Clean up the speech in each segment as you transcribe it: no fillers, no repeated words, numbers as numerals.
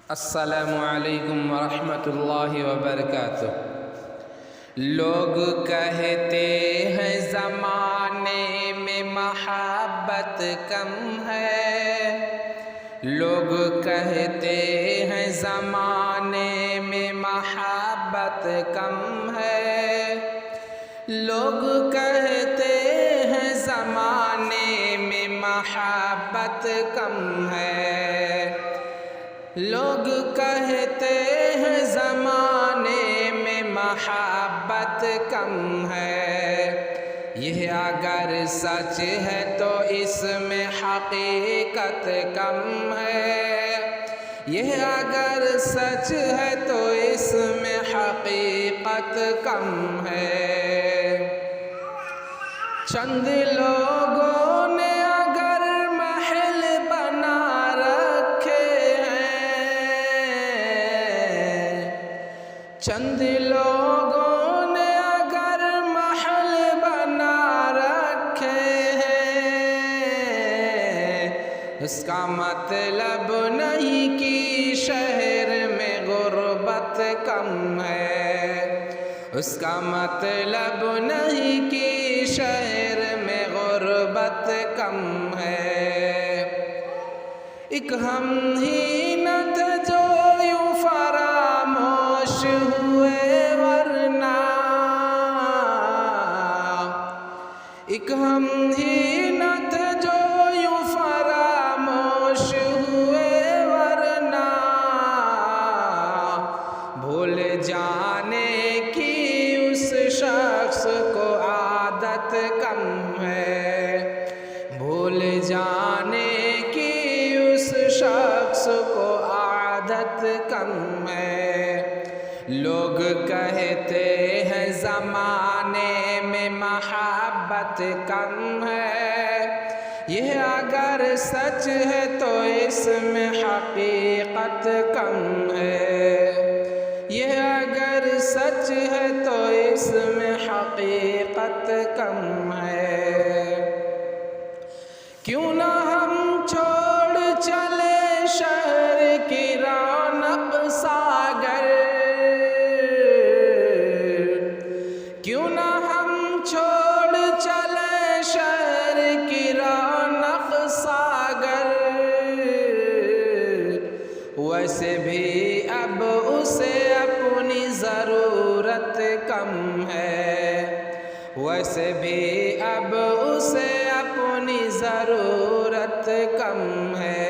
السلام علیکم ورحمۃ اللہ وبرکاتہ۔ لوگ کہتے ہیں زمانے میں محبت کم ہے، لوگ کہتے ہیں زمانے میں محبت کم ہے، لوگ کہتے ہیں زمانے میں محبت کم ہے، لوگ کہتے ہیں زمانے میں محبت کم ہے۔ یہ اگر سچ ہے تو اس میں حقیقت کم ہے، یہ اگر سچ ہے تو اس میں حقیقت کم ہے۔ چند لوگوں نے اگر محل بنا رکھے ہیں، چند لوگوں نے اگر محل بنا رکھے ہیں، اس کا مطلب نہیں کہ شہر میں غربت کم ہے، اس کا مطلب نہیں کہ شہر میں غربت کم ہے۔ ایک ہم ہی نہ تھے جو یوں فراموش ہوئے ورنہ، ایک ہم ہی نہ تھے جو یوں فراموش ہوئے ورنہ، بھول جانے کی اس شخص کو عادت کم ہے، بھول جانے کی اس شخص کو عادت کم ہے۔ لوگ کہتے ہیں زمانے میں محبت کم ہے، یہ اگر سچ ہے تو اس میں حقیقت کم ہے، یہ اگر سچ ہے تو اس میں حقیقت کم ہے۔ کیوں نہ ہم چھوڑ چلے شہر کی رونق ساگر، کیوں نہ ہم چھوڑ چلے شہر کی رونق ساگر، ویسے بھی اب اسے اپنی ضرورت کم ہے، ویسے بھی اب اسے اپنی ضرورت کم ہے۔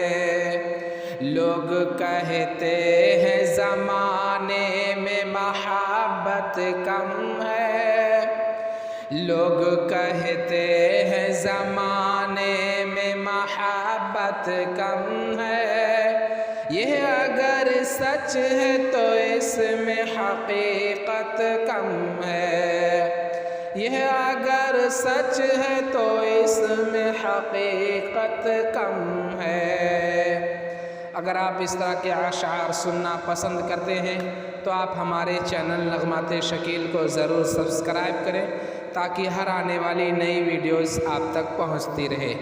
لوگ کہتے ہیں زمانے میں محبت کم ہے، لوگ کہتے ہیں زمانے میں محبت کم ہے، یہ اگر سچ ہے تو اس میں حقیقت کم ہے، یہ اگر سچ ہے تو اس میں حقیقت کم ہے۔ اگر آپ اس طرح کے اشعار سننا پسند کرتے ہیں تو آپ ہمارے چینل نغمات شکیل کو ضرور سبسکرائب کریں تاکہ ہر آنے والی نئی ویڈیوز آپ تک پہنچتی رہے۔